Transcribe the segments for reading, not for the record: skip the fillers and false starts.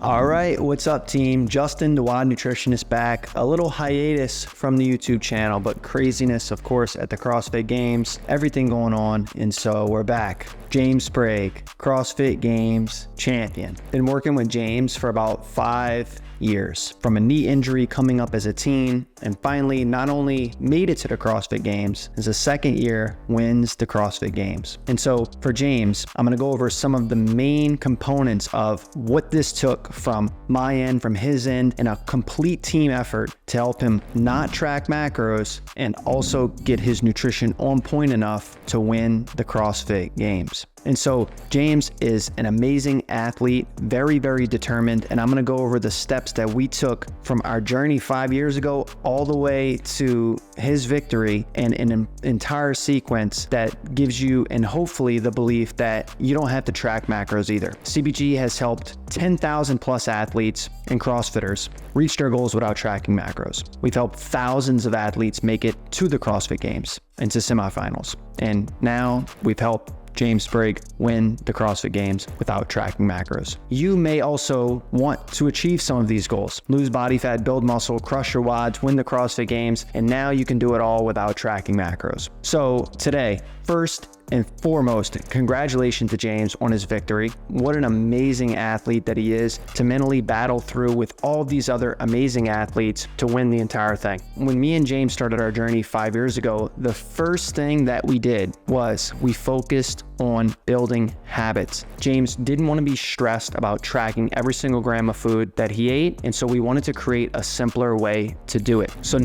All right, what's up team? Justin, the WOD Nutritionist back. A little hiatus from the YouTube channel, but craziness, of course, at the CrossFit Games, everything going on, and so we're back. James Sprague, CrossFit Games champion. Been working with James for about 5 years, from a knee injury coming up as a teen, and finally not only made it to the CrossFit Games, as a second year wins the CrossFit Games. And so for James, I'm gonna go over some of the main components of what this took from my end, from his end, and a complete team effort to help him not track macros and also get his nutrition on point enough to win the CrossFit Games. And so James is an amazing athlete, very, very determined. And I'm gonna go over the steps that we took from our journey 5 years ago all the way to his victory, and an entire sequence that gives you, and hopefully, the belief that you don't have to track macros either. CBG has helped 10,000 plus athletes and CrossFitters reach their goals without tracking macros. We've helped thousands of athletes make it to the CrossFit Games and to semifinals. And now we've helped James Sprague win the CrossFit Games without tracking macros. You may also want to achieve some of these goals: lose body fat, build muscle, crush your WODs, win the CrossFit Games, and now you can do it all without tracking macros. So today, first and foremost, congratulations to James on his victory. What an amazing athlete that he is to mentally battle through with all these other amazing athletes to win the entire thing. When me and James started our journey 5 years ago, the first thing that we did was we focused on building habits. James didn't want to be stressed about tracking every single gram of food that he ate, and so we wanted to create a simpler way to do it. So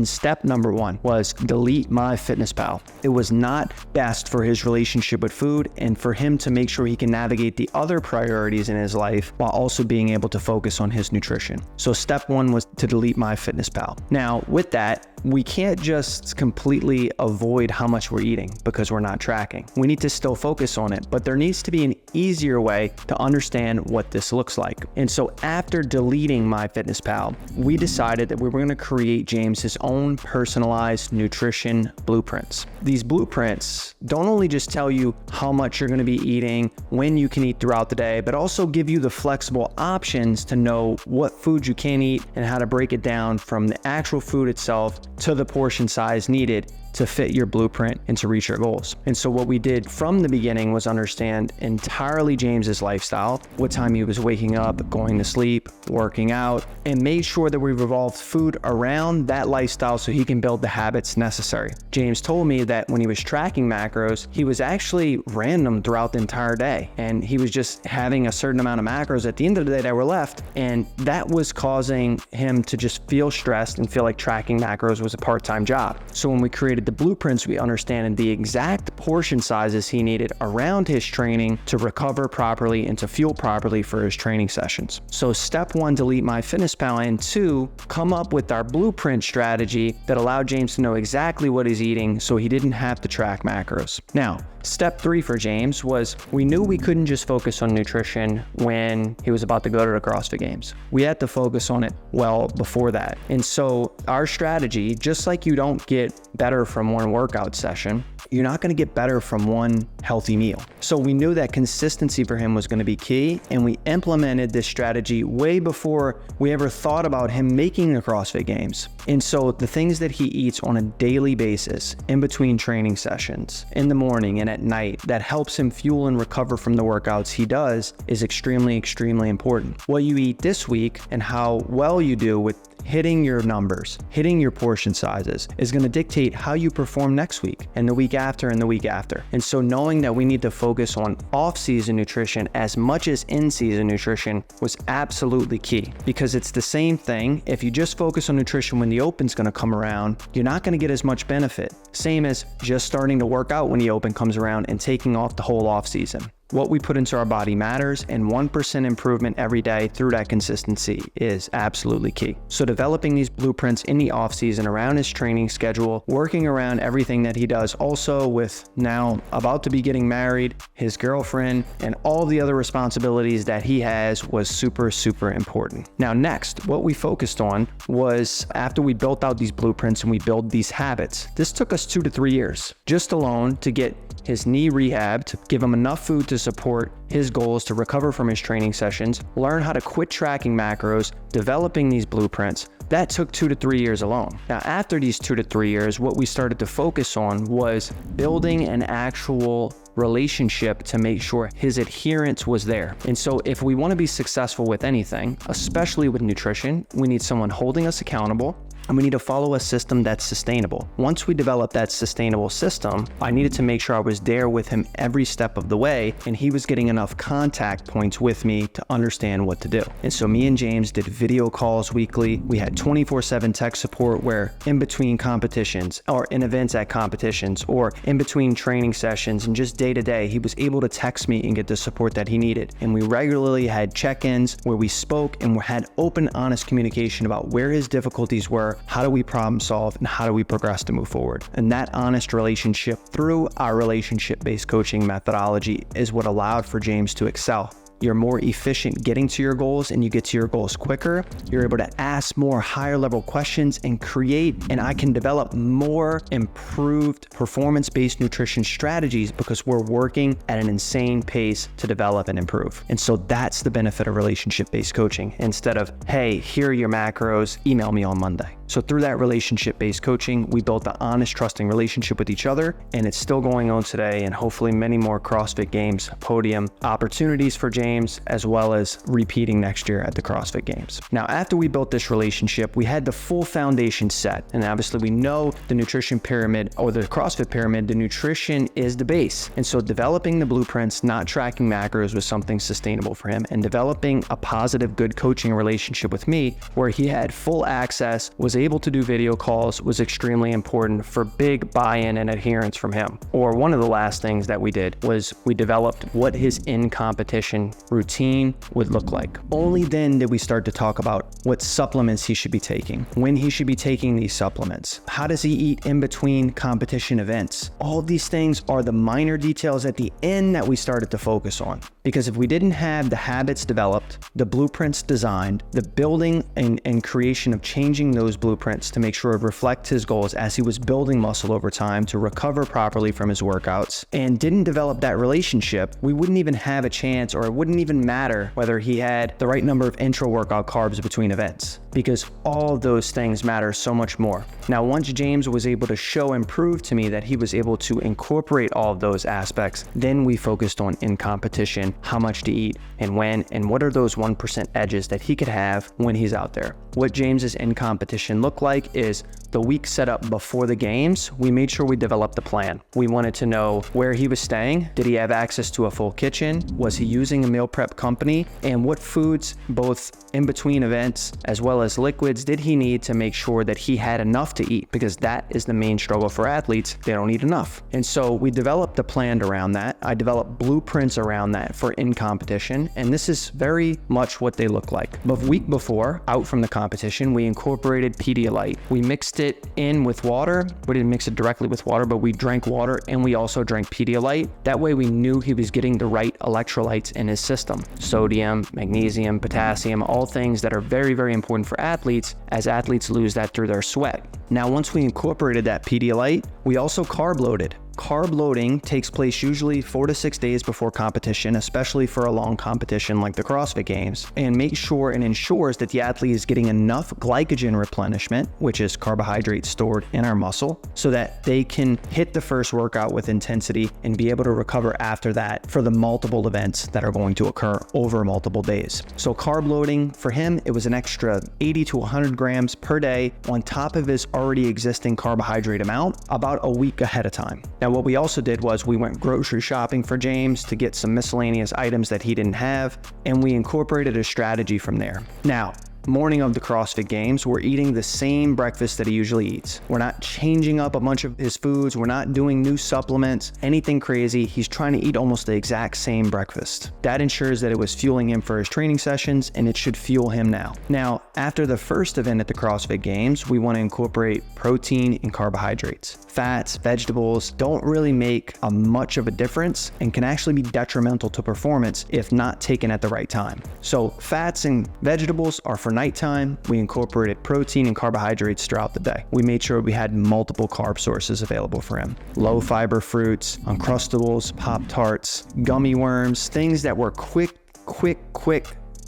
step number one was delete MyFitnessPal. It was not best for his relationship with food and for him to make sure he can navigate the other priorities in his life while also being able to focus on his nutrition. So step one was to delete MyFitnessPal. Now with that, we can't just completely avoid how much we're eating because we're not tracking. We need to still focus on it, but there needs to be an easier way to understand what this looks like. And so after deleting MyFitnessPal, we decided that we were gonna create James his own personalized nutrition blueprints. These blueprints don't only just tell you how much you're gonna be eating, when you can eat throughout the day, but also give you the flexible options to know what foods you can eat and how to break it down from the actual food itself to the portion size needed to fit your blueprint and to reach your goals. And so what we did from the beginning was understand entirely James's lifestyle, what time he was waking up, going to sleep, working out, and made sure that we revolved food around that lifestyle so he can build the habits necessary. James told me that when he was tracking macros, he was actually random throughout the entire day, and he was just having a certain amount of macros at the end of the day that were left, and that was causing him to just feel stressed and feel like tracking macros was a part-time job. So when we created the blueprints, we understand the exact portion sizes he needed around his training to recover properly and to fuel properly for his training sessions. So step one, delete MyFitnessPal, and two, come up with our blueprint strategy that allowed James to know exactly what he's eating so he didn't have to track macros. Now, step three for James was we knew we couldn't just focus on nutrition when he was about to go to the CrossFit Games. We had to focus on it well before that. And so our strategy, just like you don't get better from one workout session, you're not going to get better from one healthy meal. So we knew that consistency for him was going to be key, and we implemented this strategy way before we ever thought about him making the CrossFit Games. And so the things that he eats on a daily basis, in between training sessions, in the morning and at night, that helps him fuel and recover from the workouts he does is extremely, extremely important. What you eat this week and how well you do with hitting your numbers, hitting your portion sizes is going to dictate how you perform next week and the week after and the week after. And so knowing that we need to focus on off-season nutrition as much as in-season nutrition was absolutely key, because it's the same thing. If you just focus on nutrition when the open's going to come around, you're not going to get as much benefit. Same as just starting to work out when the open comes around and taking off the whole off-season. What we put into our body matters, and 1% improvement every day through that consistency is absolutely key. So developing these blueprints in the off season around his training schedule, working around everything that he does, also with now about to be getting married, his girlfriend, and all the other responsibilities that he has was super, super important. Now next, what we focused on was after we built out these blueprints and we built these habits, this took us 2 to 3 years just alone to get his knee rehab, to give him enough food to to support his goals to recover from his training sessions, learn how to quit tracking macros, developing these blueprints. That took 2 to 3 years alone. Now, after these 2 to 3 years, what we started to focus on was building an actual relationship to make sure his adherence was there. And so if we want to be successful with anything, especially with nutrition, we need someone holding us accountable, and we need to follow a system that's sustainable. Once we develop that sustainable system, I needed to make sure I was there with him every step of the way, and he was getting enough contact points with me to understand what to do. And so me and James did video calls weekly. We had 24/7 tech support where in between competitions or in events at competitions or in between training sessions and just day to day, he was able to text me and get the support that he needed. And we regularly had check-ins where we spoke and had open, honest communication about where his difficulties were, how do we problem solve, and how do we progress to move forward. And that honest relationship through our relationship-based coaching methodology is what allowed for James to excel. You're more efficient getting to your goals, and you get to your goals quicker. You're able to ask more higher level questions and create, and I can develop more improved performance-based nutrition strategies because we're working at an insane pace to develop and improve. And so that's the benefit of relationship-based coaching instead of, hey, here are your macros, email me on Monday. So through that relationship-based coaching, we built an honest, trusting relationship with each other, and it's still going on today, and hopefully many more CrossFit Games podium opportunities for James, as well as repeating next year at the CrossFit Games. Now, after we built this relationship, we had the full foundation set, and obviously we know the nutrition pyramid or the CrossFit pyramid, the nutrition is the base. And so developing the blueprints, not tracking macros, was something sustainable for him, and developing a positive, good coaching relationship with me where he had full access, was able to do video calls, was extremely important for big buy-in and adherence from him. Or one of the last things that we did was we developed what his in-competition routine would look like. Only then did we start to talk about what supplements he should be taking, when he should be taking these supplements, how does he eat in between competition events. All of these things are the minor details at the end that we started to focus on. Because if we didn't have the habits developed, the blueprints designed, the building and creation of changing those blueprints to make sure it reflects his goals as he was building muscle over time to recover properly from his workouts, and didn't develop that relationship, we wouldn't even have a chance, or it wouldn't even matter whether he had the right number of intra-workout carbs between events, because all of those things matter so much more. Now, once James was able to show and prove to me that he was able to incorporate all of those aspects, then we focused on in competition, how much to eat and when, and what are those 1% edges that he could have when he's out there. What James's in competition looked like is the week set up before the games, we made sure we developed a plan. We wanted to know where he was staying. Did he have access to a full kitchen? Was he using a meal prep company? And what foods, both in between events as well as liquids, did he need to make sure that he had enough to eat? Because that is the main struggle for athletes. They don't eat enough. And so we developed a plan around that. I developed blueprints around that for in competition. And this is very much what they look like. But week before, out from the competition, we incorporated Pedialyte. We mixed it in with water. We didn't mix it directly with water, but we drank water and we also drank Pedialyte. That way we knew he was getting the right electrolytes in his system. Sodium, magnesium, potassium, all things that are very, very important for athletes, as athletes lose that through their sweat. Now, once we incorporated that Pedialyte, we also carb loaded. Carb loading takes place usually 4 to 6 days before competition, especially for a long competition like the CrossFit Games, and make sure and ensures that the athlete is getting enough glycogen replenishment, which is carbohydrates stored in our muscle, so that they can hit the first workout with intensity and be able to recover after that for the multiple events that are going to occur over multiple days. So carb loading for him, it was an extra 80 to 100 grams per day on top of his already existing carbohydrate amount about a week ahead of time. Now, what we also did was we went grocery shopping for James to get some miscellaneous items that he didn't have, and we incorporated a strategy from there. Now, morning of the CrossFit Games, we're eating the same breakfast that he usually eats. We're not changing up a bunch of his foods. We're not doing new supplements, anything crazy. He's trying to eat almost the exact same breakfast. That ensures that it was fueling him for his training sessions, and it should fuel him now. Now, after the first event at the CrossFit Games, we want to incorporate protein and carbohydrates. Fats, vegetables don't really make much of a difference and can actually be detrimental to performance if not taken at the right time. So fats and vegetables are for nighttime, we incorporated protein and carbohydrates throughout the day. We made sure we had multiple carb sources available for him. Low fiber fruits, Uncrustables, Pop-Tarts, gummy worms, things that were quick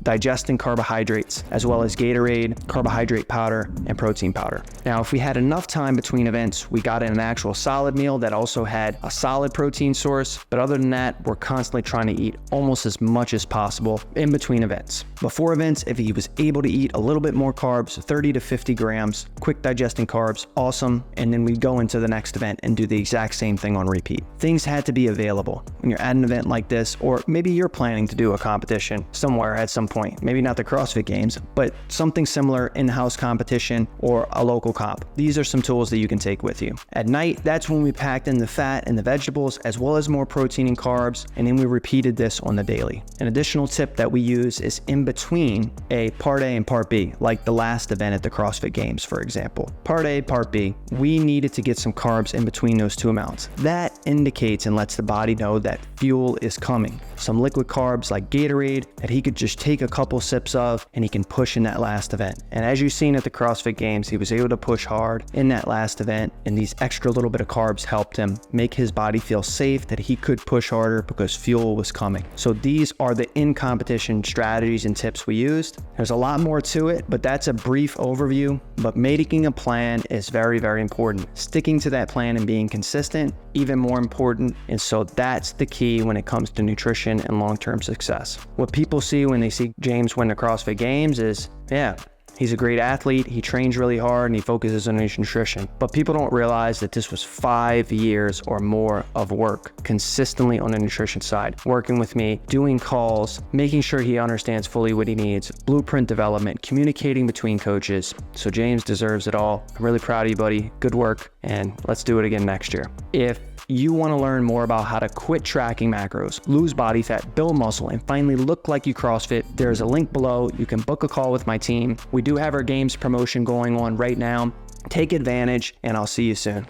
digesting carbohydrates, as well as Gatorade, carbohydrate powder, and protein powder. Now, if we had enough time between events, we got in an actual solid meal that also had a solid protein source, but other than that, we're constantly trying to eat almost as much as possible in between events. Before events, if he was able to eat a little bit more carbs, 30 to 50 grams, quick digesting carbs, awesome, and then we'd go into the next event and do the exact same thing on repeat. Things had to be available when you're at an event like this, or maybe you're planning to do a competition somewhere at some point. Maybe not the CrossFit Games, but something similar, in-house competition or a local comp. These are some tools that you can take with you. At night, that's when we packed in the fat and the vegetables, as well as more protein and carbs, and then we repeated this on the daily. An additional tip that we use is in between a Part A and Part B, like the last event at the CrossFit Games, for example. Part A, Part B, we needed to get some carbs in between those two amounts. That indicates and lets the body know that fuel is coming. Some liquid carbs like Gatorade that he could just take a couple sips of and he can push in that last event. And as you've seen at the CrossFit Games, he was able to push hard in that last event, and these extra little bit of carbs helped him make his body feel safe that he could push harder because fuel was coming. So these are the in-competition strategies and tips we used. There's a lot more to it, but that's a brief overview. But making a plan is very, very important. Sticking to that plan and being consistent, even more important. And so that's the key when it comes to nutrition and long-term success. What people see when they see James win the CrossFit Games is, yeah, he's a great athlete, he trains really hard, and he focuses on his nutrition. But people don't realize that this was 5 years or more of work consistently on the nutrition side, working with me, doing calls, making sure he understands fully what he needs, blueprint development, communicating between coaches. So James deserves it all. I'm really proud of you, buddy. Good work, and let's do it again next year. If you want to learn more about how to quit tracking macros, lose body fat, build muscle, and finally look like you CrossFit, there's a link below. You can book a call with my team. We do have our games promotion going on right now. Take advantage, and I'll see you soon.